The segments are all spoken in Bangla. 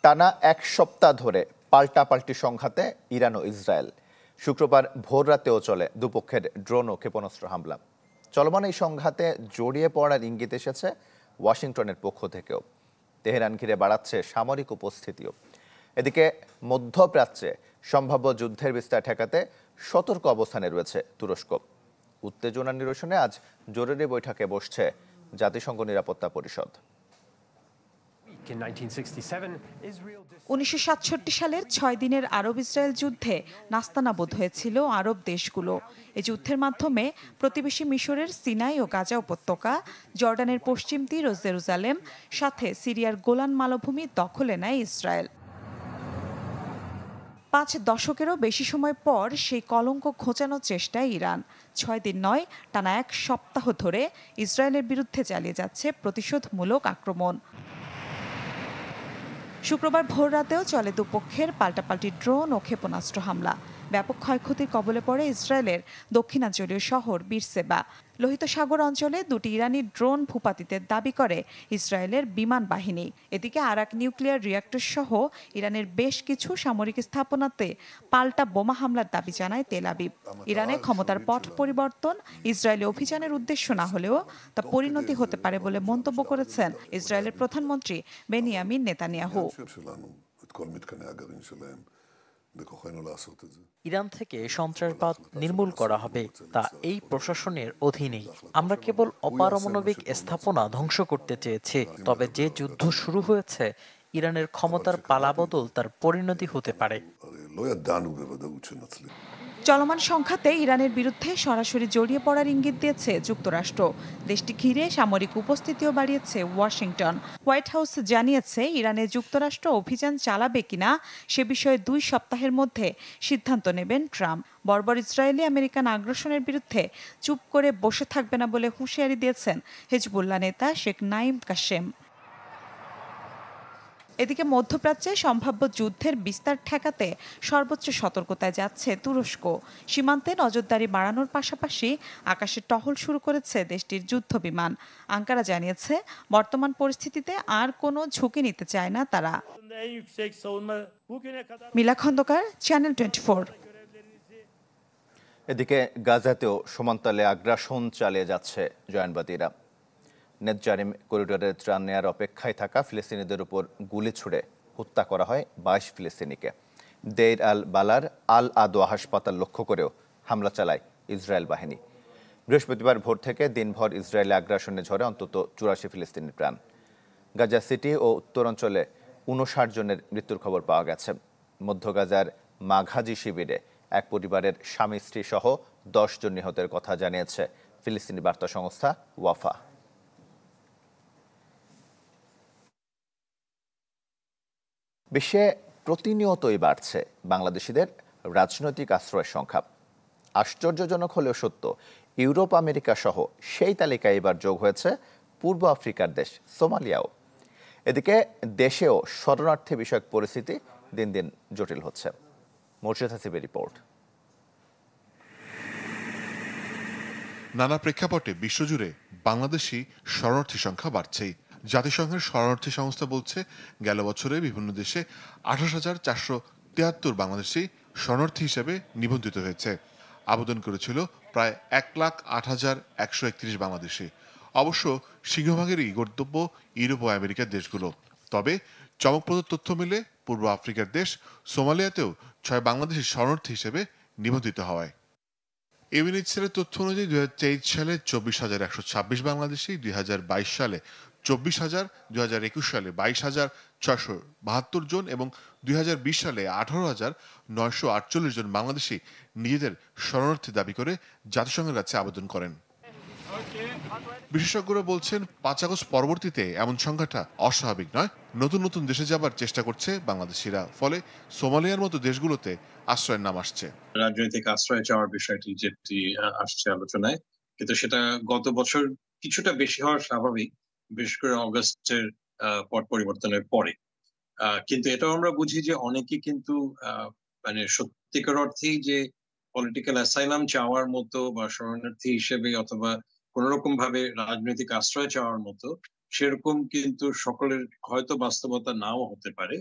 টানা এক সপ্তাহ ধরে পাল্টাপাল্টি সংঘাতে ইরান ও ইসরায়েল। শুক্রবার ভোর রাতেও চলে দুপক্ষের ড্রোন ও ক্ষেপণাস্ত্র হামলা। চলমান এই সংঘাতে জড়িয়ে পড়ার ইঙ্গিত এসেছে ওয়াশিংটনের পক্ষ থেকেও। তেহরান ঘিরে বাড়াচ্ছে সামরিক উপস্থিতিও। এদিকে মধ্যপ্রাচ্যে সম্ভাব্য যুদ্ধের বিস্তার ঠেকাতে সতর্ক অবস্থানে রয়েছে তুরস্ক। উত্তেজনা নিরসনে আজ জরুরি বৈঠকে বসছে জাতিসংঘ নিরাপত্তা পরিষদ। 1967 সালের 6 দিনের আরব ইসরায়েল যুদ্ধে নাস্তানাবুদ হয়েছিল আরব দেশগুলো। এই যুদ্ধের মাধ্যমে প্রতিবেশী মিশরের সিনাই ও গাজা উপত্যকা, জর্ডানের পশ্চিম তীর ও জেরুজালেম, সাথে সিরিয়ার গোলান মালভূমি দখলে নেয় ইসরায়েল। 5 দশকেরও বেশি সময় পর সেই কলঙ্ক ঘোচানোর চেষ্টায় ইরান 6 দিন নয়, টানা এক সপ্তাহ ধরে ইসরায়েলের বিরুদ্ধে চালিয়ে যাচ্ছে প্রতিশোধমূলক আক্রমণ। শুক্রবার ভোর রাতেও চলে দুপক্ষের পাল্টাপাল্টি ড্রোন ও ক্ষেপণাস্ত্র হামলা। ব্যাপক ক্ষয়ক্ষতির কবলে পড়ে ইসরায়েলের দক্ষিণাঞ্চলীয় শহর বীরসেবা। লোহিত সাগর অঞ্চলে দুটি ইরানি ড্রোন ভূপাতিতের দাবি করে ইসরায়েলের বিমান বাহিনী। এদিকে আরাক নিউক্লিয়ার রিঅ্যাক্টর সহ ইরানের বেশ কিছু সামরিক স্থাপনাতে পাল্টা বোমা হামলার দাবি জানায় তেল আবিব। ইরানে ক্ষমতার পট পরিবর্তন ইসরায়েলি অভিযানের উদ্দেশ্য না হলেও তা পরিণতি হতে পারে বলে মন্তব্য করেছেন ইসরায়েলের প্রধানমন্ত্রী বেনিয়ামিন নেতানিয়াহু। ইরান থেকে সন্ত্রাসবাদ নির্মূল করা হবে, তা এই প্রশাসনের অধীনেই। আমরা কেবল অপারমাণবিক স্থাপনা ধ্বংস করতে চেয়েছি। তবে যে যুদ্ধ শুরু হয়েছে, ইরানের ক্ষমতার পালাবদল তার পরিণতি হতে পারে। চলমান সংঘাতে ইরানের বিরুদ্ধে সরাসরি জড়িয়ে পড়ার ইঙ্গিত দিয়েছে যুক্তরাষ্ট্র। দেশটি ঘিরে সামরিক উপস্থিতিও বাড়িয়েছে ওয়াশিংটন। হোয়াইট হাউস জানিয়েছে ইরানে যুক্তরাষ্ট্র অভিযান চালাবে কিনা সে বিষয়ে 2 সপ্তাহের মধ্যে সিদ্ধান্ত নেবেন ট্রাম্প। বর্বর ইসরায়েলি আমেরিকান আগ্রাসনের বিরুদ্ধে চুপ করে বসে থাকবে না বলে হুঁশিয়ারি দিয়েছেন হিজবুল্লাহ নেতা শেখ নাঈম কাশেম। এদিকে মধ্যপ্রাচ্যে সম্ভাব্য যুদ্ধের বিস্তার ঠেকাতে সর্বোচ্চ সতর্কতায় যাচ্ছে তুরস্ক। সীমান্তে নজরদারি বাড়ানোর পাশাপাশি আকাশে টহল শুরু করেছে দেশটির যুদ্ধবিমান। আঙ্কারা জানিয়েছে বর্তমান পরিস্থিতিতে আর কোনো ঝুঁকি নিতে চায় না তারা। মিলা খন্দকার, চ্যানেল 24। এদিকে গাজাতেও সমান্তরালে আগ্রাসন চালিয়ে যাচ্ছে জয়ানবাদীরা। নেতজারিম করিডোরের ত্রাণ নেয়ার অপেক্ষায় থাকা ফিলিস্তিনিদের উপর গুলি ছুড়ে হত্যা করা হয় 22 ফিলিস্তিনিকে। দেইর আল বালার আল আদোয়া হাসপাতাল লক্ষ্য করেও হামলা চালায় ইসরায়েল বাহিনী। বৃহস্পতিবার ভোর থেকে দিনভর ইসরায়েলি আগ্রাসনে ঝরে অন্তত 84 ফিলিস্তিনির প্রাণ। গাজা সিটি ও উত্তরাঞ্চলে 59 জনের মৃত্যুর খবর পাওয়া গেছে। মধ্য গাজার মাঘাজি শিবিরে এক পরিবারের স্বামী স্ত্রী সহ 10 জন নিহতের কথা জানিয়েছে ফিলিস্তিনি বার্তা সংস্থা ওয়াফা। বিশ্বে প্রতিনিয়তই বাড়ছে বাংলাদেশিদের রাজনৈতিক আশ্রয়ের সংখ্যা। আশ্চর্যজনক হলেও সত্য, ইউরোপ আমেরিকা সহ সেই তালিকায় এবার যোগ হয়েছে পূর্ব আফ্রিকার দেশ সোমালিয়াও। এদিকে দেশেও শরণার্থী বিষয়ক পরিস্থিতি দিন দিন জটিল হচ্ছে। মোর্শেদ হাসিবের রিপোর্ট। নানা প্রেক্ষাপটে বিশ্বজুড়ে বাংলাদেশি শরণার্থী সংখ্যা বাড়ছেই। জাতিসংঘের শরণার্থী সংস্থা বলছে, গেল বছরে বিভিন্ন দেশে 28,473 বাংলাদেশি শরণার্থী হিসেবে নিবন্ধিত হয়েছে। আবেদন করেছিল প্রায় 1,08,131 বাংলাদেশি। অবশ্য সিংহভাগেরই গন্তব্য ইউরোপ ও আমেরিকার দেশগুলো। তবে চমকপ্রদ তথ্য মিলে পূর্ব আফ্রিকার দেশ সোমালিয়াতেও 6 বাংলাদেশি শরণার্থী হিসেবে নিবন্ধিত হওয়ায়। ইউএনএইচসিআর তথ্য অনুযায়ী 2023 সালে 24,126 বাংলাদেশি, 2022 সালে 24,000, 2021 সালে 22,672 জন এবং 2020 সালে 18,948 জন বাংলাদেশি নিজেদের শরণার্থী দাবি করে জাতিসংঘের কাছে আবেদন করেন। বিশেষজ্ঞরা বলছেন, 5 আগস্ট পরবর্তীতে এমন সংখ্যাটা অস্বাভাবিক নয়। নতুন নতুন দেশে যাবার চেষ্টা করছে বাংলাদেশিরা, ফলে সোমালিয়ার মতো দেশগুলোতে আশ্রয়ের নাম আসছে। রাজনৈতিক আশ্রয় চাওয়ার বিষয়টি যেটি আসছে আলোচনায়, কিন্তু সেটা গত বছর কিছুটা বেশি হওয়ার স্বাভাবিক, বিশেষ করে অগস্টের পট পরিবর্তনের পরে। কিন্তু এটাও আমরা বুঝি যে অনেকে কিন্তু মানে সত্যিকার অর্থেই যে পলিটিক্যাল অ্যাসাইলাম চাওয়ার মতো বা শরণার্থী হিসেবে অথবা কোন রকম ভাবে রাজনৈতিক আশ্রয় চাওয়ার মতো সেরকম কিন্তু সকলের হয়তো বাস্তবতা নাও হতে পারে।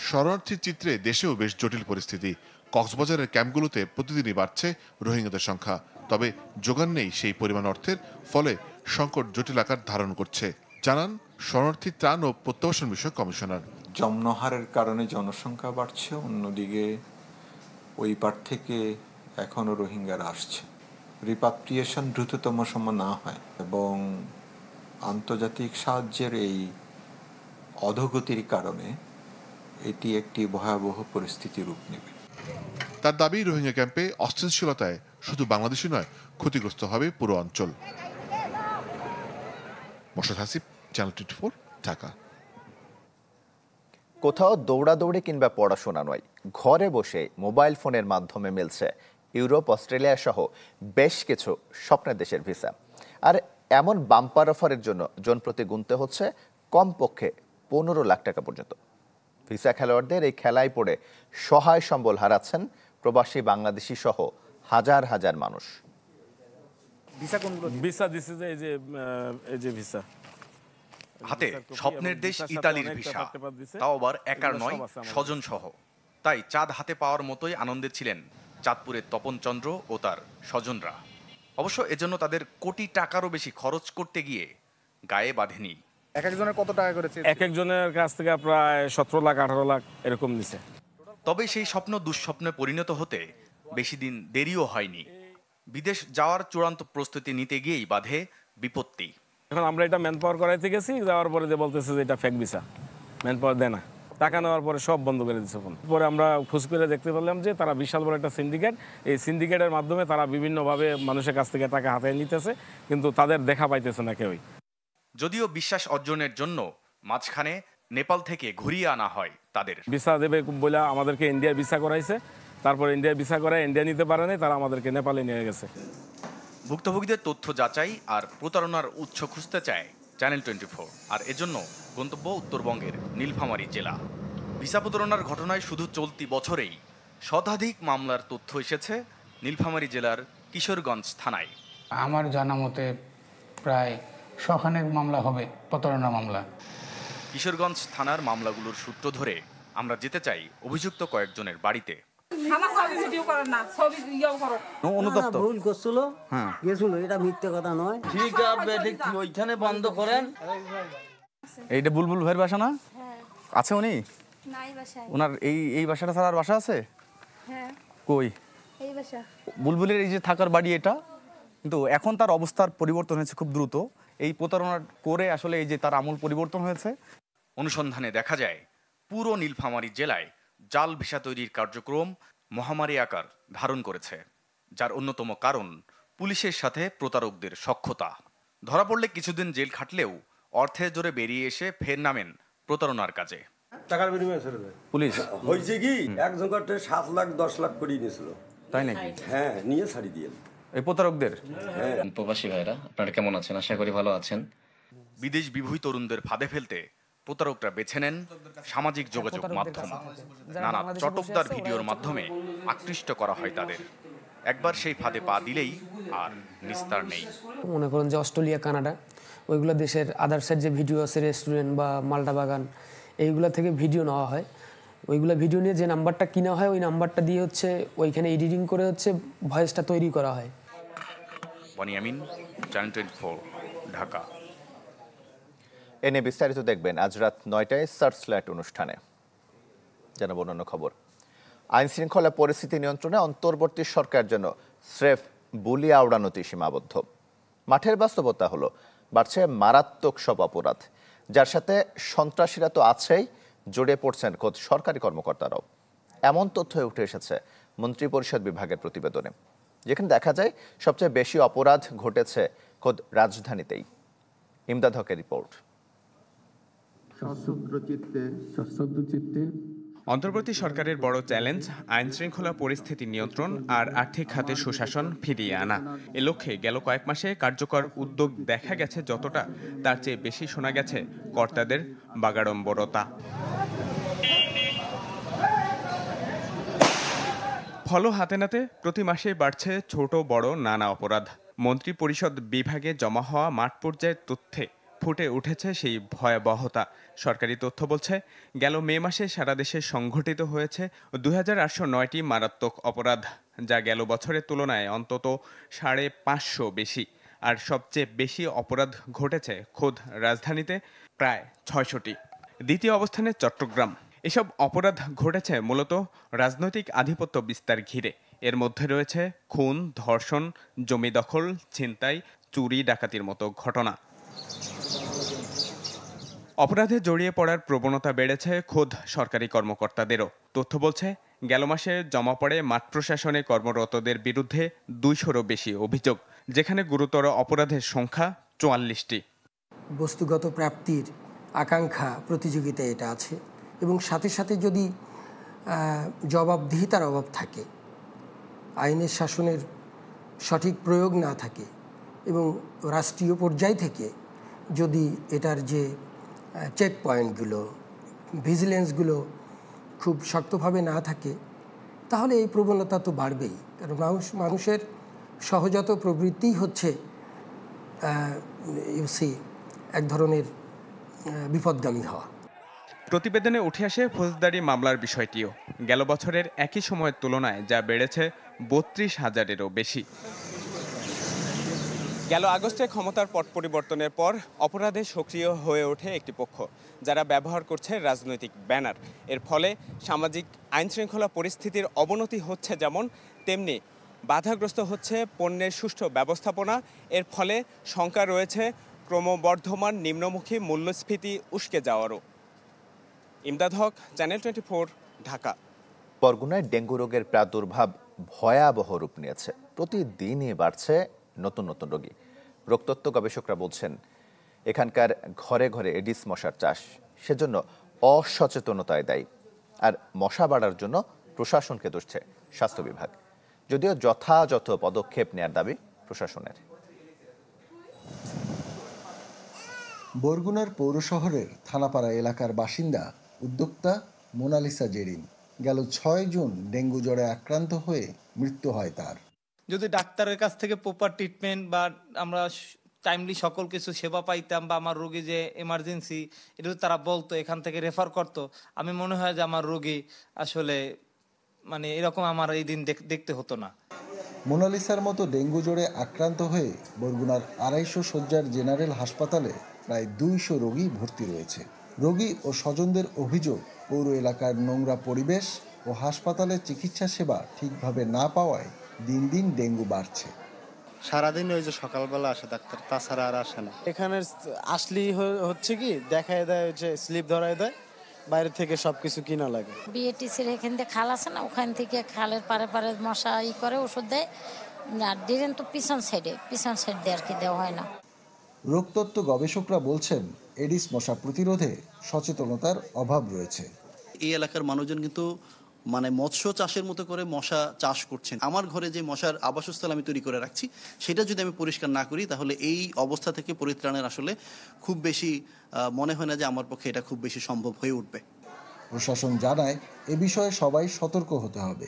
শরণার্থীর চিত্রে দেশেও বেশ জটিল পরিস্থিতি। কক্সবাজারের ক্যাম্পগুলোতে প্রতিদিনই বাড়ছে রোহিঙ্গাদের সংখ্যা, তবে যোগান নেই সেই পরিমাণ অর্থের, ফলে সংকট জটিল আকার ধারণ করছে, জানান শরণার্থী ত্রাণ ও প্রত্যাবাসন বিষয়ক কমিশনার। জন্মহারের কারণে জনসংখ্যা বাড়ছে, অন্যদিকে ওই পার থেকে এখনো রোহিঙ্গারা আসছে। রিপাট্রিয়েশন দ্রুততম সময় না হয় এবং আন্তর্জাতিক সাহায্যের এই অধোগতির কারণে এটি একটি ভয়াবহ পরিস্থিতি রূপ নেবে। তার দাবি, রোহিঙ্গা ক্যাম্পে অস্থিতিশীলতায় শুধু বাংলাদেশই নয়, ক্ষতিগ্রস্ত হবে পুরো অঞ্চল। মোর্শেদ হাসিব, চ্যানেল 24, ঢাকা। কোথাও দৌড়াদৌড়ি কিংবা পড়াশোনা নয়, ঘরে বসে মোবাইল ফোনের মাধ্যমে মিলছে ইউরোপ, অস্ট্রেলিয়া সহ বেশ কিছু স্বপ্নের দেশের ভিসা। আর এমন বাম্পার অফারের জন্য জনপ্রতি গুনতে হচ্ছে কমপক্ষে 15 লাখ টাকা পর্যন্ত। ভিসা খেলোয়াড়দের এই খেলায় পড়ে সহায় সম্বল হারাচ্ছেন প্রবাসী বাংলাদেশি সহ হাজার হাজার মানুষ। ভিসা দিছে যে এই যে ভিসা হাতে স্বপ্নের দেশ ইতালির ভিসা, তাও আবার একার নয়, স্বজন সহ। তাই চাঁদ হাতে পাওয়ার মতোই আনন্দে ছিলেন চাঁদপুরের তপন চন্দ্র ও তার স্বজনরা। অবশ্য এজন্য তাদের কোটি টাকারও বেশি খরচ করতে গিয়ে গায়ে বাঁধেনি। এক একজনের কত টাকা করেছে? এক একজনের কাছ থেকে প্রায় 17 লাখ 18 লাখ এরকম নিছে। তবে সেই স্বপ্ন দুঃস্বপ্নে পরিণত হতে বেশি দিন দেরিও হয়নি। বিদেশ যাওয়ার চূড়ান্ত প্রস্তুতি নিতে গিয়েই বাধে বিপত্তি। এখন আমরা এটা ম্যান পাওয়ার করাইতে গেছি, যাওয়ার পরে যে বলতেছে যে এটা ফেক ভিসা, ম্যান পাওয়ার দেয় না। টাকা নেওয়ার পরে সব বন্ধ করে দিচ্ছে ফোন। পরে আমরা খোঁজ করে দেখতে পেলাম যে তারা বিশাল বড় একটা সিন্ডিকেট, এই সিন্ডিকেটের মাধ্যমে তারা বিভিন্নভাবে মানুষের কাছ থেকে টাকা হাতে নিতেছে, কিন্তু তাদের দেখা পাইতেছে না কেউই। যদিও বিশ্বাস অর্জনের জন্য মাঝখানে নেপাল থেকে ঘুরিয়ে আনা হয় তাদের। ভিসা দেবে বলে আমাদেরকে ইন্ডিয়ার ভিসা করাইছে, তারপর ইন্ডিয়ার ভিসা করায় ইন্ডিয়া নিতে পারে নাই, তারা আমাদেরকে নেপালে নিয়ে গেছে। ভুক্তভোগীদের তথ্য যাচাই আর প্রতারণার উৎস খুঁজতে চায় চ্যানেল 24, আর এজন্য গন্তব্য উত্তরবঙ্গের নীলফামারী জেলা। ভিসা প্রতারণার ঘটনায় শুধু চলতি বছরেই শতাধিক মামলার তথ্য এসেছে নীলফামারী জেলার কিশোরগঞ্জ থানায়। আমার জানা মতে প্রায় 100 মামলা হবে, প্রতারণা মামলা। কিশোরগঞ্জ থানার মামলাগুলোর সূত্র ধরে আমরা যেতে চাই অভিযুক্ত কয়েকজনের বাড়িতে। ভুল করছিল, গেছিল, এটা মিথ্যে কথা নয়। ঠিক আছে, ওইখানে বন্ধ করেন। এইটা বুলবুল ভাইয়ের বাসা না? আছে উনি? ওনার এই বাসাটা ছাড়া আর বাসা আছে? কই বুলবুলের এই যে থাকার বাড়ি এটা, কিন্তু এখন তার অবস্থার পরিবর্তন হয়েছে খুব দ্রুত। এই প্রতারণা করে আসলে এই যে তার আমূল পরিবর্তন হয়েছে। অনুসন্ধানে দেখা যায় পুরো নীলফামারী জেলায় জাল ভিসা তৈরির কার্যক্রম মহামারী আকার ধারণ করেছে, যার অন্যতম কারণ পুলিশের সাথে প্রতারকদের সখ্যতা। ধরা পড়লে কিছুদিন জেল খাটলেও অর্থের জোরে বেরিয়ে এসে ফের নামেন প্রতারণার কাজে। টাকার বিনিময়ে ছেড়ে দেয় পুলিশ হয়েছে কি, একজন করতে 7 লাখ 10 লাখ করে নিয়েছিল। তাই নাকি? হ্যাঁ, নিয়ে ছাড়ি দিয়ে এই প্রতারকদের। প্রবাসী ভাইরা, আপনারা কেমন আছেন? আশা করি ভালো আছেন। বিদেশ বিভূত তরুণদের ফাঁদে ফেলতে প্রতারকরা বেছে নেন সামাজিক যোগাযোগ মাধ্যম। নানা চটকদার ভিডিওর মাধ্যমে আকৃষ্ট করা হয় তাদের। একবার সেই ফাঁদে পা দিলেই আর নিস্তার নেই। মনে করুন যে অস্ট্রেলিয়া, কানাডা, ওইগুলো দেশের আদার্সের যে ভিডিও আছে, রেস্টুরেন্ট বা মাল্টা বাগান, এইগুলো থেকে ভিডিও নেওয়া হয়। ওইগুলো ভিডিও নিয়ে যে নাম্বারটা কিনা হয়, ওই নাম্বারটা দিয়ে হচ্ছে ওইখানে এডিটিং করে হচ্ছে ভয়েসটা তৈরি করা হয়। বনিয়ামিন, চ্যানেল 24, ঢাকা। এনে বিস্তারিত দেখবেন আজ রাত 9টায় সার্চলাইট অনুষ্ঠানে। জানাবো অন্যান্য খবর। আইন শৃঙ্খলা পরিস্থিতি নিয়ন্ত্রণে অন্তর্বর্তী সরকার যেন স্রেফ বুলি আওড়ানোতে সীমাবদ্ধ। মাঠের বাস্তবতা হলো বাড়ছে মারাত্মক সব অপরাধ, যার সাথে সন্ত্রাসীরা তো আছেই, জড়িয়ে পড়ছেন খোদ সরকারি কর্মকর্তারাও। এমন তথ্য উঠে এসেছে মন্ত্রিপরিষদ বিভাগের প্রতিবেদনে, যেখানে দেখা যায় সবচেয়ে বেশি অপরাধ ঘটেছে খোদ রাজধানীতেই। ইমদাদ হকের রিপোর্ট। অন্তর্বর্তী সরকারের বড় চ্যালেঞ্জ আইন শৃঙ্খলা পরিস্থিতি নিয়ন্ত্রণ আর আর্থিক খাতে সুশাসন ফিরিয়ে আনা। এ লক্ষ্যে গেল কয়েক মাসে কার্যকর উদ্যোগ দেখা গেছে যতটা, তার চেয়ে বেশি শোনা গেছে কর্তাদের বাগাড়ম্বরতা। ফল হাতে নাতে প্রতি মাসে বাড়ছে ছোট বড় নানা অপরাধ। মন্ত্রিপরিষদ বিভাগে জমা হওয়া মাঠ পর্যায়ের তথ্যে ফুটে উঠেছে সেই ভয়াবহতা। সরকারি তথ্য বলছে, গেল মে মাসে সারা দেশে সংঘটিত হয়েছে 2809টি মারাত্মক অপরাধ, যা গেল বছরের তুলনায় অন্তত 550 বেশি। আর সবচেয়ে বেশি অপরাধ ঘটেছে খোদ রাজধানীতে, প্রায় 600টি। দ্বিতীয় অবস্থানে চট্টগ্রাম। এসব অপরাধ ঘটেছে মূলত রাজনৈতিক আধিপত্য বিস্তার ঘিরে। এর মধ্যে রয়েছে খুন, ধর্ষণ, জমি দখল, ছিনতাই, চুরি ডাকাতির মতো ঘটনা। অপরাধে জড়িয়ে পড়ার প্রবণতা বেড়েছে খোদ সরকারি কর্মকর্তাদেরও। তথ্য বলছে, গেল মাসে জমা পড়ে মাঠ প্রশাসনে কর্মরতদের বিরুদ্ধে 200রও বেশি অভিযোগ, যেখানে গুরুতর অপরাধের সংখ্যা 44টি। বস্তুগত প্রাপ্তির আকাঙ্ক্ষা, প্রতিযোগিতা এটা আছে, এবং সাথে সাথে যদি জবাবদিহিতার অভাব থাকে, আইনের শাসনের সঠিক প্রয়োগ না থাকে, এবং রাষ্ট্রীয় পর্যায় থেকে যদি এটার যে চেক পয়েন্টগুলো, ভিজিলেন্সগুলো খুব শক্তভাবে না থাকে, তাহলে এই প্রবণতা তো বাড়বেই। কারণ মানুষের সহজাত প্রবৃত্তিই হচ্ছে এক ধরনের বিপদগামী হওয়া। প্রতিবেদনে উঠে আসে ফৌজদারি মামলার বিষয়টিও। গেল বছরের একই সময়ের তুলনায় যা বেড়েছে 32,000-এরও বেশি। গেল আগস্টে ক্ষমতার পট পরিবর্তনের পর অপরাধে সক্রিয় হয়ে ওঠে একটি পক্ষ, যারা ব্যবহার করছে রাজনৈতিক ব্যানার। এর ফলে সামাজিক আইনশৃঙ্খলা পরিস্থিতির অবনতি হচ্ছে, যেমন তেমনি বাধাগ্রস্ত হচ্ছে পণ্যের সুষ্ঠু ব্যবস্থাপনা। এর ফলে শঙ্কা রয়েছে ক্রমবর্ধমান নিম্নমুখী মূল্যস্ফীতি উস্কে যাওয়ারও। ইমদাদ হক, চ্যানেল 24, ঢাকা। বরগুনায় ডেঙ্গু রোগের প্রাদুর্ভাব ভয়াবহ রূপ নিয়েছে। প্রতিদিনই বাড়ছে নতুন নতুন রোগী। রোগতত্ত্ব গবেষকরা বলছেন, এখানকার ঘরে ঘরে এডিস মশার চাষ, সেজন্য অসচেতনতায় দায়ী। আর মশা বাড়ার জন্য প্রশাসনকে দোষছে স্বাস্থ্য বিভাগ, যদিও যথাযথ পদক্ষেপ নেয়ার দাবি প্রশাসনের। বরগুনার পৌর শহরের থানাপাড়া এলাকার বাসিন্দা উদ্যোক্তা মোনালিসা জেরিন গেল 6 জুন ডেঙ্গু জ্বরে আক্রান্ত হয়ে মৃত্যু হয় তার। যদি ডাক্তারের কাছ থেকে প্রপার ট্রিটমেন্ট বা আমরা টাইমলি সকল কিছু সেবা পাইতাম, বা আমার রোগী যে এমার্জেন্সি এটা তারা বলতো, এখান থেকে রেফার করতো, আমি মনে হয় যে আমার রোগী আসলে মানে এরকম আমার এই দিন দেখতে হতো না। মোনালিসার মতো ডেঙ্গু জ্বরে আক্রান্ত হয়ে বরগুনার 250 শয্যার জেনারেল হাসপাতালে প্রায় 200 রোগী ভর্তি রয়েছে। রোগী ও স্বজনদের অভিযোগ, পৌর এলাকার নোংরা পরিবেশ ও হাসপাতালের চিকিৎসা সেবা ঠিকভাবে না পাওয়ায় দিন দিন ডেঙ্গু বাড়ছে। সারাদিন ওই যে সকালবেলা আসে ডাক্তার, তাছাড়া আর আসে না। এখানে আসলেই হচ্ছে কি দেখায় দেয়, হচ্ছে স্লিপ ধরায় দেয়, বাইরে থেকে সবকিছু কিনা লাগে। বিএটিসির এখান থেকে খাল আছে না, ওখান থেকে খালের পারে পারে মশা করে ওষুধ দেয়। আর ডিরেন তো পিছন সাইড দিয়ে আর কি দেওয়া হয় না। রোগতত্ত্ব গবেষকরা বলছেন, এডিস মশা প্রতিরোধে সচেতনতার অভাব রয়েছে। এই এলাকার মানুষজন কিন্তু মানে মৎস্য চাষের মতো করে মশা চাষ করছেন। আমার ঘরে যে মশার আবাসস্থল আমি তৈরি করে রাখছি, সেটা যদি আমি পরিষ্কার না করি, তাহলে এই অবস্থা থেকে পরিত্রাণের আসলে খুব বেশি মনে হয় না যে আমার পক্ষে এটা খুব বেশি সম্ভব হয়ে উঠবে। প্রশাসন জানায়, এ বিষয়ে সবাই সতর্ক হতে হবে।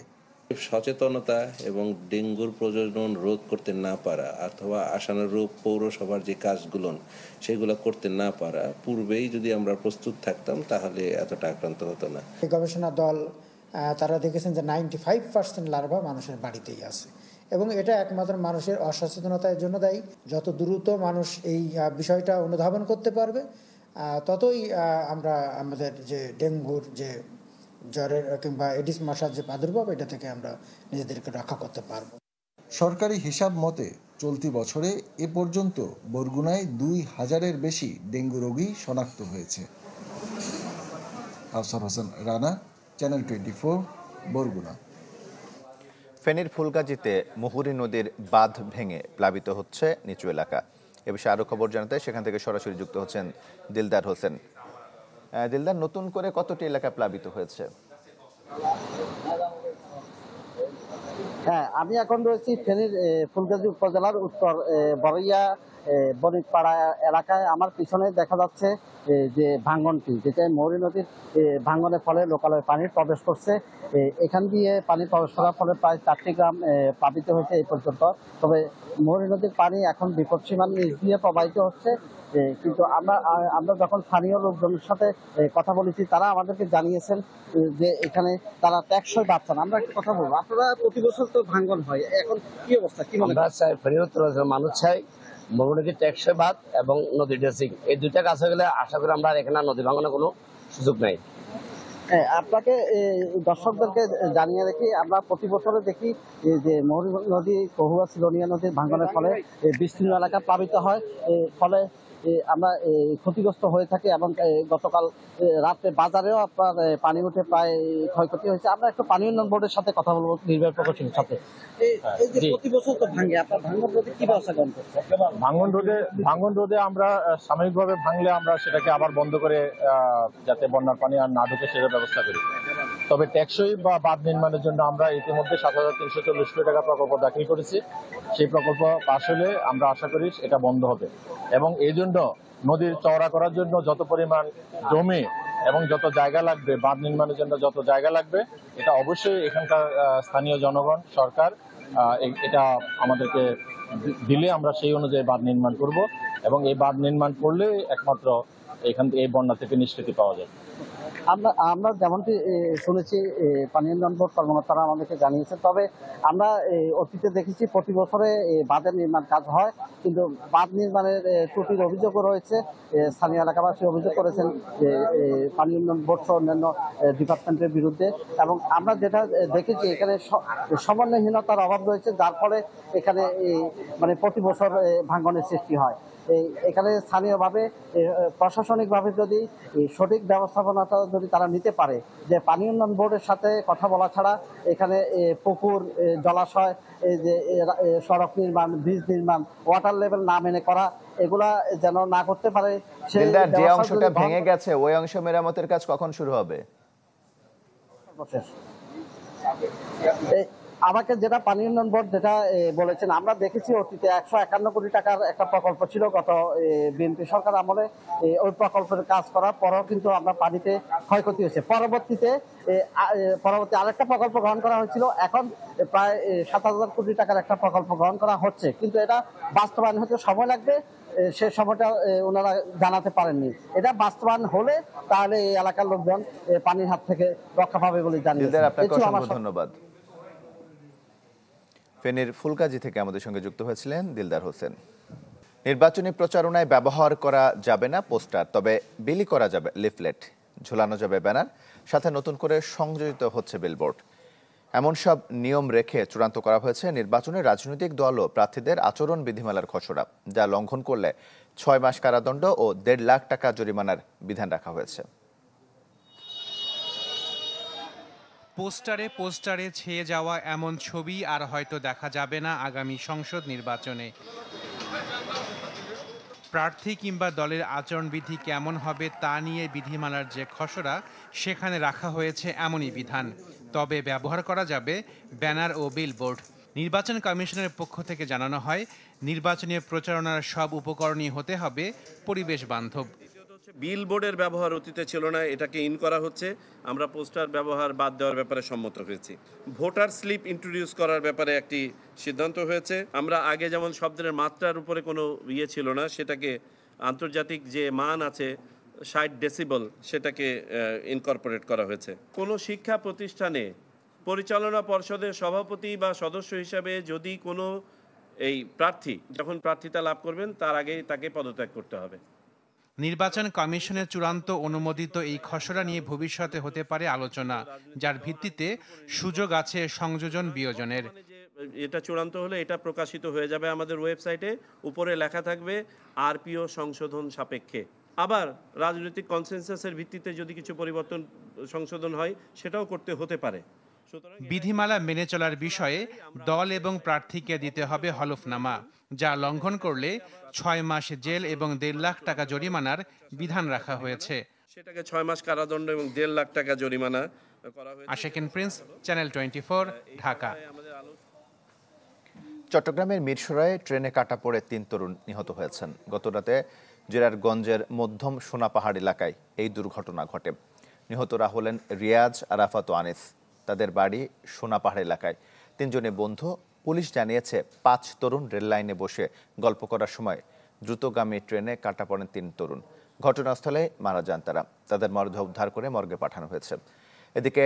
সচেতনতা এবং ডেঙ্গুর প্রজনন রোধ করতে না পারা অথবা আশানুরূপ পৌরসভার যে কাজগুলো সেগুলো করতে না পারা, পূর্বেই যদি আমরা প্রস্তুত থাকতাম তাহলে এতটা আক্রান্ত হতো না। গবেষণা দল তারা দেখেছেন যে 95% লার্ভা মানুষের বাড়িতেই আছে, এবং এটা একমাত্র মানুষের অসচেতনতার জন্য দায়ী। যত দ্রুত মানুষ এই বিষয়টা অনুধাবন করতে পারবে, ততই আমরা আমাদের যে ডেঙ্গুর যে জ্বরের কিংবা এডিস মশার যে প্রাদুর্ভাব, এটা থেকে আমরা নিজেদেরকে রক্ষা করতে পারবো। সরকারি হিসাব মতে চলতি বছরে এ পর্যন্ত বরগুনায় 2000-এর বেশি ডেঙ্গু রোগী শনাক্ত হয়েছে। আফসার হোসেন রানা, চ্যানেল 24, বরগুনা। ফেনীর ফুলগাজীতে মুহুরী নদীর বাঁধ ভেঙে প্লাবিত হচ্ছে নিচু এলাকা। এ বিষয়ে আরো খবর জানাতে সেখান থেকে সরাসরি যুক্ত হচ্ছেন দিলদার হোসেন। দিলদার, নতুন করে কতটি এলাকা প্লাবিত হয়েছে? হ্যাঁ, আমি এখন রয়েছি ফেনীর ফুলগাজী উপজেলার উত্তর বড়ইয়া বণিকপাড়া এলাকায়। আমার পিছনে দেখা যাচ্ছে যে ভাঙ্গনটি, যেটা মুহুরী নদীর ভাঙ্গনের ফলে লোকালয়ে পানি প্রবেশ করছে। এখান দিয়ে পানি প্রবেশ করার ফলে প্রায় 4টি গ্রাম প্লাবিত হয়েছে এই পর্যন্ত। তবে মুহুরী নদীর পানি এখন বিপদসীমার নিচ দিয়ে প্রবাহিত হচ্ছে। কিন্তু আমরা যখন স্থানীয় লোকজনের সাথে কথা বলেছি, তারা আমাদেরকে জানিয়েছেন যে এখানে তারা টেকসই বাঁধ চান। আমরা একটা কথা বলবো, আপনারা প্রতি বছর তো ভাঙ্গন হয়, এখন কি অবস্থা, কি মনে হয়? মানুষ চাই মোটামুটি টেকসই বাঁধ এবং নদী ড্রেসিং, এই দুইটা কাজ হয়ে গেলে আশা করি আমরা এখানে নদী ভাঙানোর কোনো সুযোগ নাই। আপনাকে দর্শকদেরকে জানিয়ে রাখি, আমরা প্রতি বছরে দেখি যে মহুরী নদী, কহুয়া সিলোনিয়া নদীর ভাঙনের ফলে বিস্তীর্ণ এলাকা প্লাবিত হয়, ফলে আমরা ক্ষতিগ্রস্ত হয়ে থাকি এবং গতকাল রাতে বাজারেও আপনার পানি উঠে প্রায় ক্ষয়ক্ষতি হয়েছে। আমরা একটু পানি উন্নয়ন বোর্ডের সাথে কথা বলবো, নির্বাহী প্রকৌশলীর সাথে। এই যে প্রতি বছর তো ভাঙে, আপনার ভাঙন রোধে কি ব্যবস্থা গ্রহণ করছে? ভাঙন রোধে আমরা সাময়িকভাবে ভাঙলে আমরা সেটাকে আবার বন্ধ করে যাতে বন্যার পানি আর না ঢুকে সেটার ব্যবস্থা করি। তবে টেকসই বা বাঁধ নির্মাণের জন্য আমরা ইতিমধ্যে ৭,৩৪০ কোটি টাকা প্রকল্প দাখিল করেছি। সেই প্রকল্প পাশ হলে আমরা আশা করি এটা বন্ধ হবে এবং এই জন্য নদীর চওড়া করার জন্য যত পরিমাণ জমি এবং যত জায়গা লাগবে, বাঁধ নির্মাণের জন্য যত জায়গা লাগবে, এটা অবশ্যই এখানকার স্থানীয় জনগণ, সরকার এটা আমাদেরকে দিলে আমরা সেই অনুযায়ী বাঁধ নির্মাণ করব এবং এই বাঁধ নির্মাণ করলে একমাত্র এখান থেকে এই বন্যা থেকে নিষ্কৃতি পাওয়া যায়। আমরা যেমনটি শুনেছি, পানি উন্নয়ন বোর্ড কর্মকর্তারা আমাদেরকে জানিয়েছে। তবে আমরা অতীতে দেখেছি প্রতি বছরে বাঁধের নির্মাণ কাজ হয়, কিন্তু বাঁধ নির্মাণের ত্রুটির অভিযোগও রয়েছে। স্থানীয় এলাকাবাসী অভিযোগ করেছেন যে পানি উন্নয়ন বোর্ড সহ অন্যান্য ডিপার্টমেন্টের বিরুদ্ধে, এবং আমরা যেটা দেখেছি এখানে সমন্বয়হীনতার অভাব রয়েছে, যার ফলে এখানে মানে প্রতি বছর ভাঙনের সৃষ্টি হয়। এখানে স্থানীয়ভাবে প্রশাসনিকভাবে যদি সঠিক ব্যবস্থাপনাটা যদি তারা নিতে পারে, যে পানি উন্নয়ন বোর্ডের সাথে কথা বলা ছাড়া এখানে পুকুর, জলাশয়, যে সড়ক নির্মাণ, ব্রিজ নির্মাণ, ওয়াটার লেভেল না মেনে করা, এগুলা যেন না করতে পারে। যে অংশটা ভেঙে গেছে ওই অংশ মেরামতের কাজ কখন শুরু হবে? আমাকে যেটা পানি উন্নয়ন বোর্ড যেটা বলেছেন, আমরা দেখেছি অতীতে 151 কোটি টাকার একটা প্রকল্প ছিল গত বিএনপি সরকার আমলে। ওই প্রকল্পের কাজ করার পরও কিন্তু আমরা পানিতে ক্ষয়ক্ষতি হয়েছে। পরবর্তী আরেকটা প্রকল্প গ্রহণ করা হয়েছিল, এখন প্রায় 7,000 কোটি টাকার একটা প্রকল্প গ্রহণ করা হচ্ছে, কিন্তু এটা বাস্তবায়ন হতে সময় লাগবে। সে সময়টা ওনারা জানাতে পারেননি। এটা বাস্তবায়ন হলে তাহলে এই এলাকার লোকজন পানির হাত থেকে রক্ষা পাবে বলে জানিয়েছেন। আপনাকে অসংখ্য ধন্যবাদ। ফেনীর ফুলগাজী থেকে আমাদের সঙ্গে যুক্ত হয়েছিলেন দিলদার হোসেন। নির্বাচনী প্রচারণায় ব্যবহার করা যাবে না পোস্টার, তবে বিলি করা যাবে লিফলেট, ঝোলানো যাবে ব্যানার, সাথে নতুন করে সংযোজিত হচ্ছে বিলবোর্ড। এমন সব নিয়ম রেখে চূড়ান্ত করা হয়েছে নির্বাচনে রাজনৈতিক দল ও প্রার্থীদের আচরণ বিধিমালার খসড়া, যা লঙ্ঘন করলে 6 মাস কারাদণ্ড ও 1.5 লাখ টাকা জরিমানার বিধান রাখা হয়েছে। পোস্টারে ছেয়ে যাওয়া এমন ছবি আর হয়তো দেখা যাবে না আগামী সংসদ নির্বাচনে। প্রার্থী কিংবা দলের আচরণবিধি কেমন হবে তা নিয়ে বিধিমালার যে খসড়া, সেখানে রাখা হয়েছে এমনই বিধান। তবে ব্যবহার করা যাবে ব্যানার ও বিলবোর্ড। নির্বাচন কমিশনের পক্ষ থেকে জানানো হয়, নির্বাচনী প্রচারণার সব উপকরণই হতে হবে পরিবেশ বান্ধব। বিলবোর্ডের ব্যবহার অতীতে ছিল না, এটাকে ইন করা হচ্ছে। আমরা পোস্টার ব্যবহার বাদ দেওয়ার ব্যাপারে সম্মত হয়েছি। ভোটার স্লিপ ইন্ট্রোডিউস করার ব্যাপারে একটি সিদ্ধান্ত হয়েছে। আমরা আগে যেমন শব্দের মাত্রার উপরে কোনো ছিল না, সেটাকে আন্তর্জাতিক যে মান আছে 60 ডেসিবল, সেটাকে ইনকর্পোরেট করা হয়েছে। কোনো শিক্ষা প্রতিষ্ঠানে পরিচালনা পর্ষদের সভাপতি বা সদস্য হিসাবে যদি কোনো প্রার্থী যখন প্রার্থিতা লাভ করবেন, তার আগেই তাকে পদত্যাগ করতে হবে। নির্বাচন কমিশনের চূড়ান্ত অনুমোদিত এই খসড়া নিয়ে ভবিষ্যতে হতে পারে আলোচনা, যার ভিত্তিতে সুযোগ আছে সংযোজন বিয়োজনের। এটা চূড়ান্ত হলে এটা প্রকাশিত হয়ে যাবে আমাদের ওয়েবসাইটে, উপরে লেখা থাকবে আরপিও সংশোধন সাপেক্ষে। আবার রাজনৈতিক কনসেনসাসের ভিত্তিতে যদি কিছু পরিবর্তন সংশোধন হয়, সেটাও করতে হতে পারে। বিধিমালা মেনে চলার বিষয়ে দল এবং প্রার্থীকে দিতে হবে হলফনামা, যা লঙ্ঘন করলে 6 মাস জেল এবং 1.5 লাখ টাকা জরিমানার বিধান রাখা হয়েছে। সেটাকে 6 মাস কারাদণ্ড এবং 1.5 লাখ টাকা জরিমানা করা হয়েছে। Ashikin Prince, channel 24, Dhaka. চট্টগ্রামের মিরসরাইয়ে ট্রেনে কাটা পড়ে 3 তরুণ নিহত হয়েছেন। গতরাতে জেরারগঞ্জের মধ্যম সোনাপাহাড় এলাকায় এই দুর্ঘটনা ঘটে। নিহতরা হলেন রিয়াজ, আরাফাত ও আনিস। তাদের বাড়ি সোনাপাহাড় এলাকায়। 3 জনে বন্ধু। পুলিশ জানিয়েছে 5 তরুণ রেল লাইনে বসে গল্প করার সময় দ্রুতগামী ট্রেনে কাটা পড়েন 3 তরুণ। ঘটনাস্থলে মারা যান তারা। তাদের মরদেহ উদ্ধার করে মর্গে পাঠানো হয়েছে। এদিকে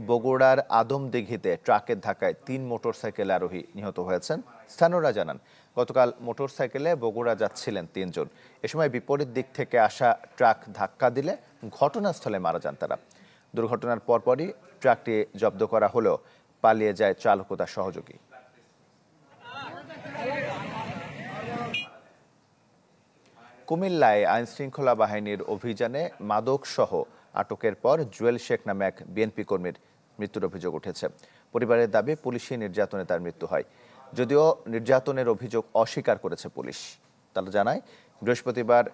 বগুড়ার আদমদিঘিতে ট্রাকের ধাক্কায় 3 মোটরসাইকেল আরোহী নিহত হয়েছেন। স্থানীয়রা জানান, গতকাল মোটরসাইকেলে বগুড়া যাচ্ছিলেন 3 জন। এ সময় বিপরীত দিক থেকে আসা ট্রাক ধাক্কা দিলে ঘটনাস্থলে মারা যান তারা। দুর্ঘটনার পরপরই ট্রাকটি জব্দ করা হলেও পালিয়ে যায় চালক ও তার সহযোগী। কুমিল্লায় আইনশৃঙ্খলা বাহিনীর অভিযানে মাদকসহ আটকের পর জুয়েল শেখ নামে এক বিএনপি কর্মীর মৃত্যুর অভিযোগ উঠেছে। পরিবারের দাবি, পুলিশি নির্যাতনে তার মৃত্যু হয়। যদিও নির্যাতনের অভিযোগ অস্বীকার করেছে পুলিশ। তারা জানায়, বৃহস্পতিবার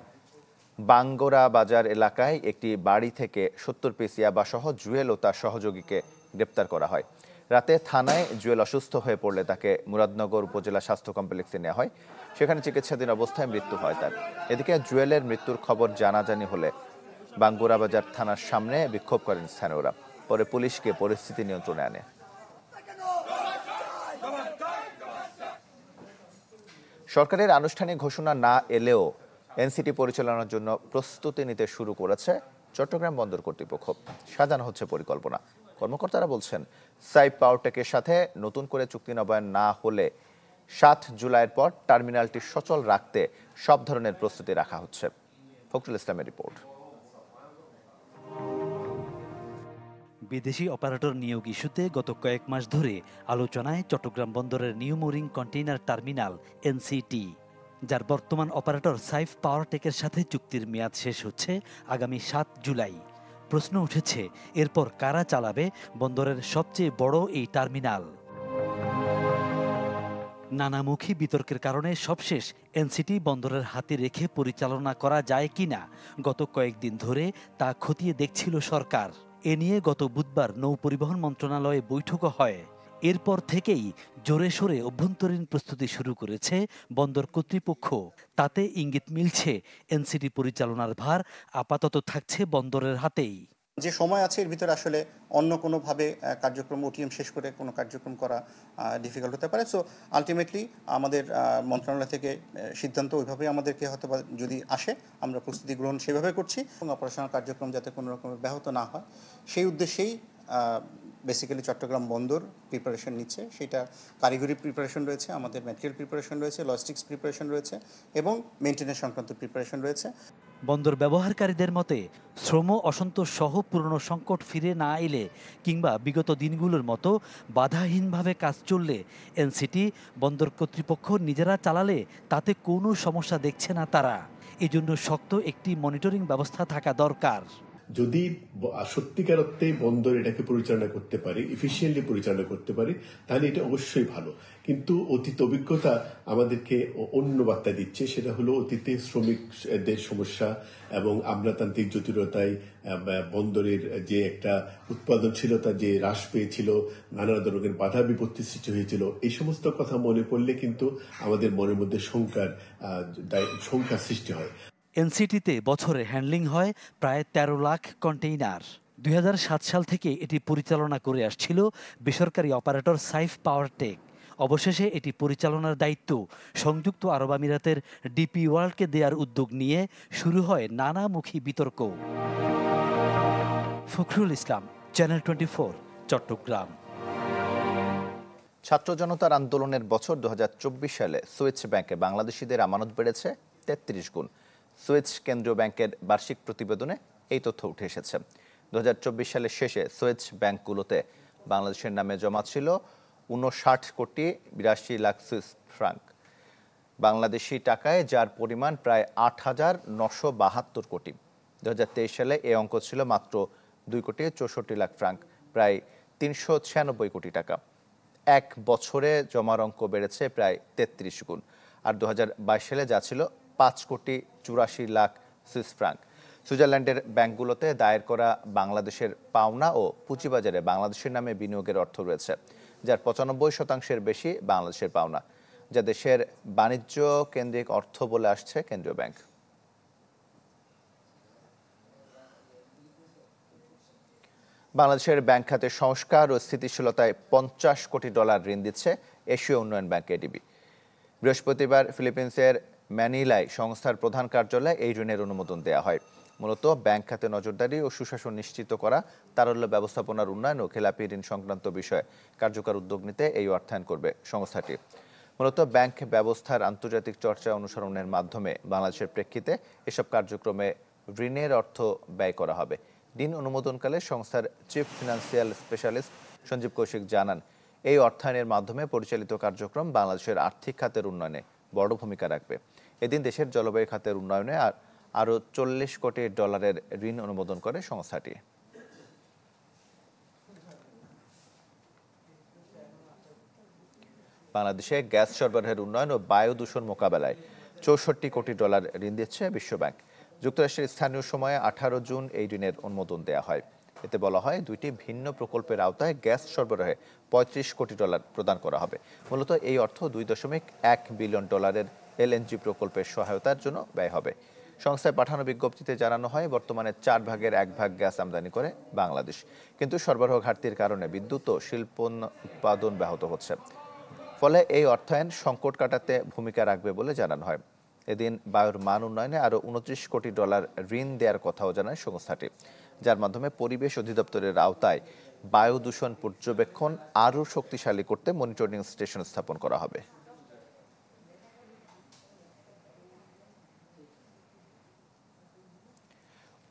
বাঙ্গরা বাজার এলাকায় একটি বাড়ি থেকে 70 পিস ইয়াবাসহ জুয়েল ও তার সহযোগীকে গ্রেপ্তার করা হয়। রাতে থানায় জুয়েল অসুস্থ হয়ে পড়লে তাকে মুরাদনগর উপজেলা স্বাস্থ্য কমপ্লেক্সে নেওয়া হয়। সেখানে চিকিৎসাধীন অবস্থায় মৃত্যু হয় তার। এদিকে জুয়েলের মৃত্যুর খবর জানাজানি হলে বাঙ্গুরা বাজার থানার সামনে বিক্ষোভ করেন স্থানীয়রা। পরে পুলিশকে পরিস্থিতি নিয়ন্ত্রণে আনে। সরকারের আনুষ্ঠানিক ঘোষণা না এলেও এনসিটি পরিচালনার জন্য প্রস্তুতি নিতে শুরু করেছে চট্টগ্রাম বন্দর কর্তৃপক্ষ। সাজানো হচ্ছে পরিকল্পনা। কর্মকর্তারা বলছেন, সাইফ পাওয়ারটেকের সাথে নতুন করে চুক্তি নবায়ন না হলে 7 জুলাইয়ের পর টার্মিনালটি সচল রাখতে সব ধরনের প্রস্তুতি রাখা হচ্ছে। ফখরুল ইসলামের রিপোর্ট। বিদেশি অপারেটর নিয়োগ ইস্যুতে গত কয়েক মাস ধরে আলোচনায় চট্টগ্রাম বন্দরের new mooring container terminal NCT, যার বর্তমান অপারেটর সাইফ পাওয়ারটেকের সাথে চুক্তির মেয়াদ শেষ হচ্ছে আগামী 7 জুলাই। প্রশ্ন উঠেছে, এরপর কারা চালাবে বন্দরের সবচেয়ে বড় এই টার্মিনাল? নানামুখী বিতর্কের কারণে সবশেষ এনসিটি বন্দরের হাতে রেখে পরিচালনা করা যায় কিনা গত কয়েকদিন ধরে তা খতিয়ে দেখছিল সরকার। এ নিয়ে গত বুধবার নৌ পরিবহন মন্ত্রণালয়ে বৈঠকও হয়। এরপর থেকেই জোরে সোরে অভ্যন্তরীণ প্রস্তুতি শুরু করেছে বন্দর কর্তৃপক্ষ। তাতে ইঙ্গিত মিলছে, এনসিটি পরিচালনার ভার আপাতত থাকছে বন্দরের হাতেই। যে সময় আছে এর ভিতরে আসলে অন্য কোনোভাবে কার্যক্রম ওটিএম শেষ করে কোনো কার্যক্রম করা ডিফিকাল্ট হতে পারে। সো আলটিমেটলি আমাদের মন্ত্রণালয় থেকে সিদ্ধান্ত ওইভাবেই আমাদেরকে হয়তো যদি আসে, আমরা প্রস্তুতি গ্রহণ সেভাবে করছি এবং অপারেশনাল কার্যক্রম যাতে কোনো রকমের ব্যাহত না হয় সেই উদ্দেশ্যেই বেসিক্যালি চট্টগ্রাম বন্দর প্রিপারেশন নিচ্ছে। সেটা কারিগরি প্রিপারেশন রয়েছে, আমাদের ম্যাটেরিয়াল প্রিপারেশন রয়েছে, লজিস্টিক্স প্রিপারেশন রয়েছে এবং মেইনটেনেন্স সংক্রান্ত প্রিপারেশন রয়েছে। বন্দর ব্যবহারকারীদের মতে, শ্রম অসন্তোষ সহ পুরনো সংকট ফিরে না এলে কিংবা বিগত দিনগুলোর মতো বাধাহীনভাবে কাজ চললে এনসিটি বন্দর কর্তৃপক্ষ নিজেরা চালালে তাতে কোনো সমস্যা দেখছে না তারা। এজন্য শক্ত একটি মনিটরিং ব্যবস্থা থাকা দরকার। যদি সত্যিকার অর্থে বন্দর এটাকে পরিচালনা করতে পারে, এফিসিয়েন্টলি পরিচালনা করতে পারে, তাহলে এটা অবশ্যই ভালো। কিন্তু অতীত অভিজ্ঞতা আমাদেরকে অন্য বার্তা দিচ্ছে। সেটা হলো অতীতে শ্রমিকদের সমস্যা এবং আমলাতান্ত্রিক জটিলতায় বন্দরের যে একটা উৎপাদনশীলতা যে হ্রাস পেয়েছিল, নানা ধরনের বাধা বিপত্তি সৃষ্টি হয়েছিল, এই সমস্ত কথা মনে পড়লে কিন্তু আমাদের মনের মধ্যে শঙ্কার সৃষ্টি হয়। এনসিটিতে বছরে হ্যান্ডলিং হয় প্রায় 13 লাখ কন্টেইনার। 2007 সাল থেকে এটি পরিচালনা করে আসছিল বেসরকারি অপারেটর সাইফ পাওয়ারটেক। অবশেষে এটি পরিচালনার দায়িত্ব সংযুক্ত আরব আমিরাতের ডিপি ওয়ার্ল্ডকে দেওয়ার উদ্যোগ নিয়ে শুরু হয় নানামুখী বিতর্ক। ফখরুল ইসলাম, চ্যানেল 24, চট্টগ্রাম। ছাত্র জনতার আন্দোলনের বছর 2024 সালে সুইচ ব্যাংকে বাংলাদেশিদের আমানত বেড়েছে 33 গুণ। সুইচ কেন্দ্রীয় ব্যাংকের বার্ষিক প্রতিবেদনে এই তথ্য উঠে এসেছে। 2024 সালের শেষে সুইচ ব্যাংকগুলোতে বাংলাদেশের নামে জমা ছিল 59 কোটি 82 লাখ সুইস ফ্রাঙ্ক, বাংলাদেশি টাকায় যার পরিমাণ প্রায় 8,972 কোটি। 2023 সালে এই অঙ্ক ছিল মাত্র 2 কোটি 64 লাখ ফ্রাঙ্ক, প্রায় 396 কোটি টাকা। এক বছরে জমার অঙ্ক বেড়েছে প্রায় 33 গুণ। আর 2022 সালে যা ছিল 5 কোটি 84 লাখ সুইস ফ্রাঙ্ক। সুইজারল্যান্ডের ব্যাংকগুলোতে দায়ের করা বাংলাদেশের পাওনা ও পুঁজিবাজারে বাংলাদেশের নামে বিনিয়োগের অর্থ রয়েছে, যার 95% বেশি বাংলাদেশের পাওনা, যা দেশের বাণিজ্য কেন্দ্রিক অর্থ বলে আসছে কেন্দ্রীয় ব্যাংক। বাংলাদেশের ব্যাংক খাতের সংস্কার ও স্থিতিশীলতায় $50 কোটি ঋণ দিচ্ছে এশীয় উন্নয়ন ব্যাংক এডিবি। বৃহস্পতিবার ফিলিপিন্সের ম্যানিলায় সংস্থার প্রধান কার্যালয়ে এই ঋণের অনুমোদন দেওয়া হয়। মূলত ব্যাংক খাতে নজরদারি ও সুশাসন নিশ্চিত করা, তারল্য ব্যবস্থাপনার উন্নয়ন ও খেলাপি ঋণ সংক্রান্ত বিষয়ে কার্যকর উদ্যোগ নিতে এই অর্থায়ন করবে সংস্থাটি। মূলত ব্যাংক ব্যবস্থার আন্তর্জাতিক চর্চা অনুসরণের মাধ্যমে বাংলাদেশের প্রেক্ষিতে এসব কার্যক্রমে ঋণের অর্থ ব্যয় করা হবে। ঋণ অনুমোদনকালে সংস্থার chief financial specialist Sanjeev Kaushik জানান, এই অর্থায়নের মাধ্যমে পরিচালিত কার্যক্রম বাংলাদেশের আর্থিক খাতের উন্নয়নে বড় ভূমিকা রাখবে। এদিন দেশের জলবায়ু খাতের উন্নয়নে আরও $40 কোটি ঋণ অনুমোদন করে সংস্থাটি। বাংলাদেশে গ্যাস সরবরাহের উন্নয়ন ও বায়ু দূষণ মোকাবেলায় $64 কোটি ঋণ দিচ্ছে বিশ্বব্যাংক। যুক্তরাষ্ট্রের স্থানীয় সময়ে 18 জুন এই ঋণের অনুমোদন দেওয়া হয়। এতে বলা হয়, দুইটি ভিন্ন প্রকল্পের আওতায় গ্যাস সরবরাহে $35 কোটি প্রদান করা হবে। মূলত এই অর্থ $2.1 বিলিয়ন এলএনজি প্রকল্পের সহায়তার জন্য ব্যয় হবে। সংস্থায় পাঠানো বিজ্ঞপ্তিতে জানানো হয়, বর্তমানে 4 ভাগের 1 ভাগ গ্যাস আমদানি করে বাংলাদেশ, কিন্তু সরবরাহ ঘাটতির কারণে বিদ্যুৎ ও শিল্প উৎপাদন ব্যাহত হচ্ছে। ফলে এই অর্থায়ন সংকট কাটাতে ভূমিকা রাখবে বলে জানানো হয়। এদিন বায়ুর মান উন্নয়নে আরও $29 কোটি ঋণ দেওয়ার কথাও জানায় সংস্থাটি, যার মাধ্যমে পরিবেশ অধিদপ্তরের আওতায় বায়ু দূষণ পর্যবেক্ষণ আরও শক্তিশালী করতে মনিটরিং স্টেশন স্থাপন করা হবে।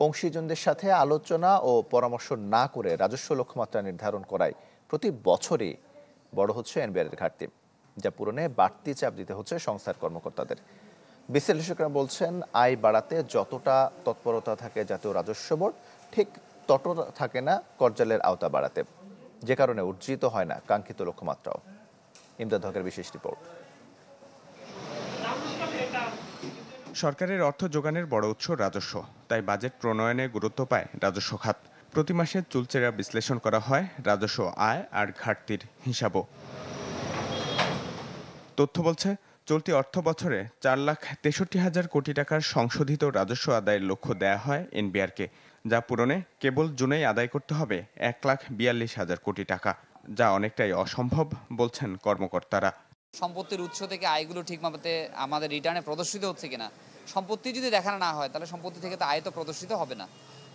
অংশীজনদের সাথে আলোচনা ও পরামর্শ না করে রাজস্ব লক্ষ্যমাত্রা নির্ধারণ করায় প্রতি বছরই বড় হচ্ছে এনবিআরের ঘাটতি, যা পূরণে বাড়তি চাপ দিতে হচ্ছে সংস্থার কর্মকর্তাদের। বিশ্লেষকরা বলছেন, আয় বাড়াতে যতটা তৎপরতা থাকে জাতীয় রাজস্ব বোর্ড, ঠিক ততটা থাকে না করজালের আওতা বাড়াতে, যে কারণে অর্জিত হয় না কাঙ্ক্ষিত লক্ষ্যমাত্রাও। ইমদাদ হকের বিশেষ রিপোর্ট। সরকারের অর্থ যোগানের বড় উৎস রাজস্ব, তাই বাজেট প্রণয়নে গুরুত্ব পায় রাজস্ব খাত। প্রতি মাসে চুলচেরা বিশ্লেষণ করা হয় রাজস্ব আয় আর ঘাটতির হিসাবও। তথ্য বলছে, চলতি অর্থ বছরে 4,63,000 কোটি টাকার সংশোধিত রাজস্ব আদায়ের লক্ষ্য দেয়া হয় এনবিআরকে, যা পূরণে কেবল জুনেই আদায় করতে হবে 1,42,000 কোটি টাকা, যা অনেকটাই অসম্ভব বলছেন কর্মকর্তারা। সম্পত্তির উৎস থেকে আয়গুলো ঠিকমতো আমাদের রিটার্নে প্রদর্শিত হচ্ছে কিনা, সম্পত্তি যদি দেখানো না হয় তাহলে সম্পত্তি থেকে তো আয় তো প্রদর্শিত হবে না।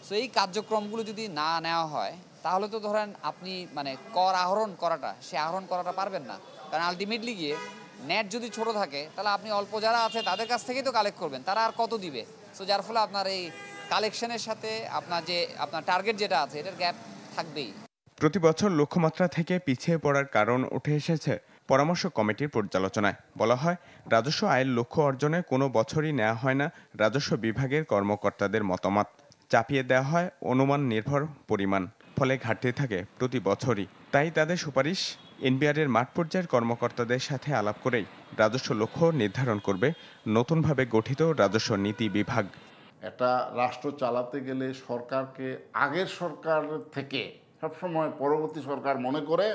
সো এই কার্যক্রমগুলো যদি না নেওয়া হয় তাহলে তো ধরেন আপনি কর আহরণ করাটা পারবেন না, কারণ আলটিমেটলি গিয়ে নেট যদি ছোট থাকে তাহলে আপনি অল্প যারা আছে তাদের কাছ থেকেই তো কালেক্ট করবেন, তারা আর কত দিবে। সো যার ফলে আপনার এই কালেকশনের সাথে আপনার টার্গেট যেটা আছে এটার গ্যাপ থাকবেই। প্রতি বছর লক্ষ্যমাত্রা থেকে পিছিয়ে পড়ার কারণ উঠে এসেছে পরামর্শ কমিটির পর্যালোচনায়। বলা হয়, রাজস্ব আয়ের লক্ষ্য অর্জনে কোনো বছরই নেওয়া হয় না রাজস্ব বিভাগের কর্মকর্তাদের মতামত, চাপিয়ে দেওয়া হয় অনুমান নির্ভর পরিমাণ, ফলে ঘাটতি থাকে প্রতি বছরই। তাই তাদের সুপারিশ, এনবিআরের মাঠ পর্যায়ের কর্মকর্তাদের সাথে আলাপ করেই রাজস্ব লক্ষ্য নির্ধারণ করবে নতুনভাবে গঠিত রাজস্ব নীতি বিভাগ। একটা রাষ্ট্র চালাতে গেলে সরকারকে আগের সরকার থেকে সবসময় পরবর্তী সরকার মনে করে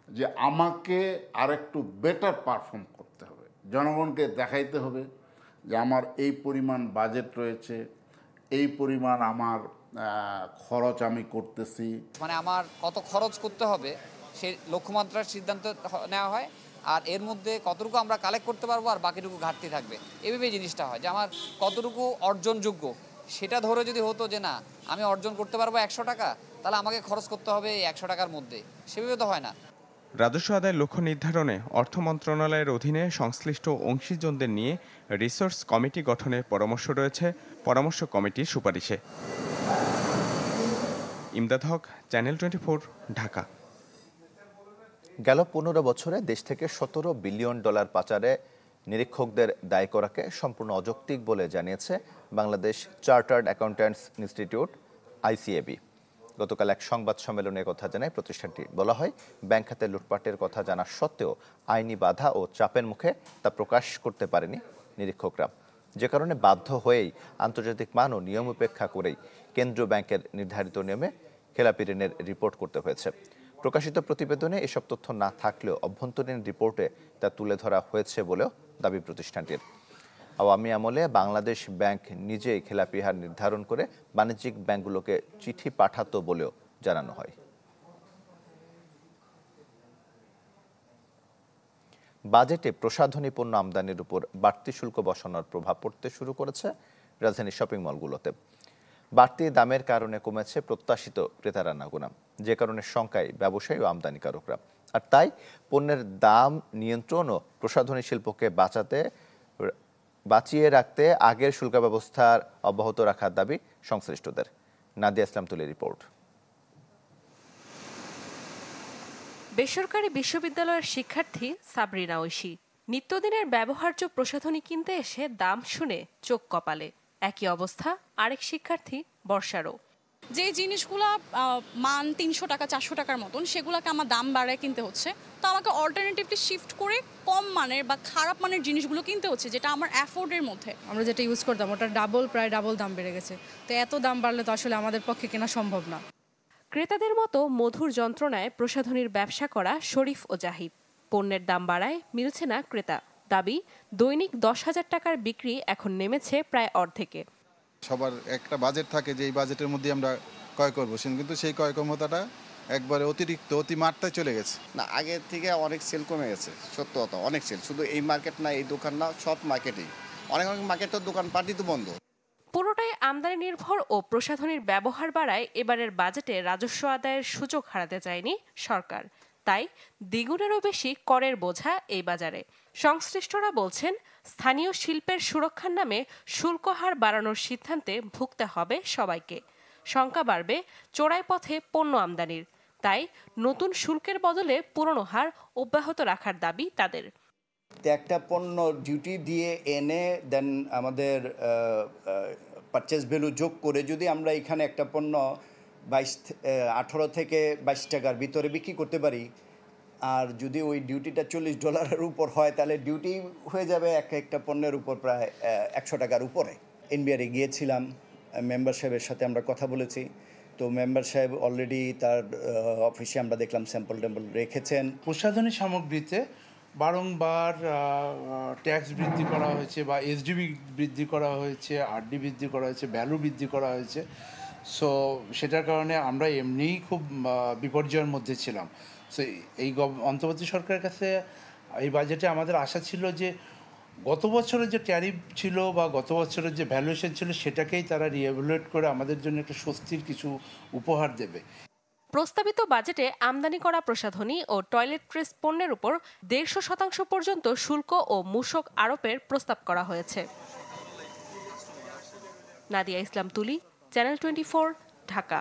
যে আমাকে আরেকটু বেটার পারফর্ম করতে হবে, জনগণকে দেখাইতে হবে যে আমার এই পরিমাণ বাজেট রয়েছে, এই পরিমাণ আমার খরচ আমি করতেছি, আমার কত খরচ করতে হবে সেই লক্ষ্যমাত্রার সিদ্ধান্ত নেওয়া হয়, আর এর মধ্যে কতটুকু আমরা কালেক্ট করতে পারবো আর বাকিটুকু ঘাটতি থাকবে। এভাবেই জিনিসটা হয় যে আমার কতটুকু অর্জনযোগ্য সেটা ধরে যদি হতো যে না আমি অর্জন করতে পারবো 100 টাকা, তাহলে আমাকে খরচ করতে হবে এই 100 টাকার মধ্যে, সেভাবে তো হয় না। রাজস্ব আদায়ের লক্ষ্য নির্ধারণে অর্থ মন্ত্রণালয়ের অধীনে সংশ্লিষ্ট অংশীজনদের নিয়ে রিসোর্স কমিটি গঠনের পরামর্শ রয়েছে পরামর্শ কমিটির সুপারিশে। ইমদাদ হক, চ্যানেল 24, ঢাকা। গেল 15 বছরে দেশ থেকে $17 বিলিয়ন পাচারে নিরীক্ষকদের দায়ী করাকে সম্পূর্ণ অযৌক্তিক বলে জানিয়েছে Bangladesh chartered accountants institute ICAB। গতকাল এক সংবাদ সম্মেলনে কথা জানায় প্রতিষ্ঠানটি। বলা হয়, ব্যাংক খাতে লুটপাটের কথা জানা সত্ত্বেও আইনি বাধা ও চাপের মুখে তা প্রকাশ করতে পারেনি নিরীক্ষকরা, যে কারণে বাধ্য হয়েই আন্তর্জাতিক মান ও নিয়ম উপেক্ষা করেই কেন্দ্রীয় ব্যাংকের নির্ধারিত নিয়মে খেলাপি ঋণের রিপোর্ট করতে হয়েছে। প্রকাশিত প্রতিবেদনে এসব তথ্য না থাকলেও অভ্যন্তরীণ রিপোর্টে তা তুলে ধরা হয়েছে বলেও দাবি প্রতিষ্ঠানটির। আওয়ামী আমলে বাংলাদেশ ব্যাংক নিজেই খেলাপি হার নির্ধারণ করে বাণিজ্যিক ব্যাংকগুলোকে চিঠি পাঠাতো বলেও জানানো হয়। বাজেটে প্রসাধনী পণ্য আমদানির উপর বাড়তি শুল্ক বসানোর প্রভাব পড়তে শুরু করেছে রাজধানীর শপিং মলগুলোতে। বাড়তি দামের কারণে কমেছে প্রত্যাশিত ক্রেতার আনাগোনা, যে কারণে শঙ্কায় ব্যবসায়ী ও আমদানিকারকরা। আর তাই পণ্যের দাম নিয়ন্ত্রণ ও প্রসাধনী শিল্পকে বাঁচিয়ে রাখতে আগের শুল্ক ব্যবস্থার অব্যাহত রাখার দাবি সংশ্লিষ্টদের। নাদিয়া ইসলাম তুলির রিপোর্ট। বেসরকারি বিশ্ববিদ্যালয়ের শিক্ষার্থী সাবরিনা ঐশী নিত্যদিনের ব্যবহার্য প্রসাধনী কিনতে এসে দাম শুনে চোখ কপালে। একই অবস্থা আরেক শিক্ষার্থী বর্ষারও। যে জিনিসগুলো মান 300 টাকা 400 টাকার মতন, সেগুলোকে আমার দাম বাড়ায় কিনতে হচ্ছে। তো আমাকে অল্টারনেটিভলি শিফট করে কম মানের বা খারাপ মানের জিনিসগুলো কিনতে হচ্ছে, যেটা আমার অ্যাফোর্ডের মধ্যে। আমরা যেটা ইউজ করতাম ওটা প্রায় ডাবল দাম বেড়ে গেছে। তো এত দাম বাড়লে তো আসলে আমাদের পক্ষে কেনা সম্ভব না। ক্রেতাদের মতো মধুর যন্ত্রণায় প্রসাধনীর ব্যবসা করা শরীফ ও জাহিদ। পণ্যের দাম বাড়ায় মিলছে না ক্রেতা। দাবি, দৈনিক 10,000 টাকার বিক্রি এখন নেমেছে প্রায় অর্ধেকে। সবার একটা বাজেট থাকে যে এই বাজেটের মধ্যে আমরা ক্রয় করবো, কিন্তু সেই ক্রয় ক্ষমতাটা একবারে অতিমাত্রায় চলে গেছে। না, আগের থেকে অনেক সেল কমে গেছে, সত্য কথা, অনেক সেল। শুধু এই মার্কেট না, এই দোকান না, সব মার্কেটেই অনেক মার্কেটের দোকানপাটই তো বন্ধ। পুরোটাই আমদানি নির্ভর ও প্রসাধনীর ব্যবহার বাড়ায় এবারের বাজেটে রাজস্ব আদায়ের সুযোগ হারাতে চায়নি সরকার। তাই দ্বিগুণেরও বেশি করের বোঝা এই বাজারে। সংশ্লিষ্টরা বলছেন, স্থানীয় শিল্পের সুরক্ষার নামে শুল্ক হার বাড়ানোর সিদ্ধান্তে ভুগতে হবে সবাইকে। শঙ্কা বাড়বে চোরাই পথে পণ্য আমদানির। তাই নতুন শুল্কের বদলে পুরনো হার অব্যাহত রাখার দাবি তাদের। একটা পণ্য ডিউটি দিয়ে এনে দেন আমাদের পারচেজ ভ্যালু যোগ করে যদি আমরা এখানে একটা পণ্য 18 থেকে 22 টাকার ভিতরে বিক্রি করতে পারি, আর যদি ওই ডিউটিটা $40 উপর হয়, তাহলে ডিউটি হয়ে যাবে একটা পণ্যের উপর প্রায় 100 টাকার উপরে। এনবিআরে গিয়েছিলাম, মেম্বার সাহেবের সাথে আমরা কথা বলেছি। তো মেম্বার সাহেব অলরেডি তার অফিসে আমরা দেখলাম স্যাম্পল রেখেছেন। প্রসাধনী সামগ্রীতে বারংবার ট্যাক্স বৃদ্ধি করা হয়েছে বা এসডিবি বৃদ্ধি করা হয়েছে, আরডি বৃদ্ধি করা হয়েছে, ভ্যালু বৃদ্ধি করা হয়েছে। সো সেটার কারণে আমরা এমনিই খুব বিপর্যয়ের মধ্যে ছিলাম। সো এই অন্তর্বর্তী সরকারের কাছে এই বাজেটে আমাদের আশা ছিল যে গত বছরের যে ট্যারিফ ছিল বা গত বছরের যে ভ্যালুয়েশন ছিল, সেটাকেই তারা রিএভ্যালুয়েট করে আমাদের জন্য একটা স্বস্তির কিছু উপহার দেবে। প্রস্তাবিত বাজেটে আমদানি করা প্রসাধনী ও টয়লেট্রিজ পণ্যের উপর 150% পর্যন্ত শুল্ক ও মূসক আরোপের প্রস্তাব করা হয়েছে। নাদিয়া ইসলাম তুলি, চ্যানেল 24, ঢাকা।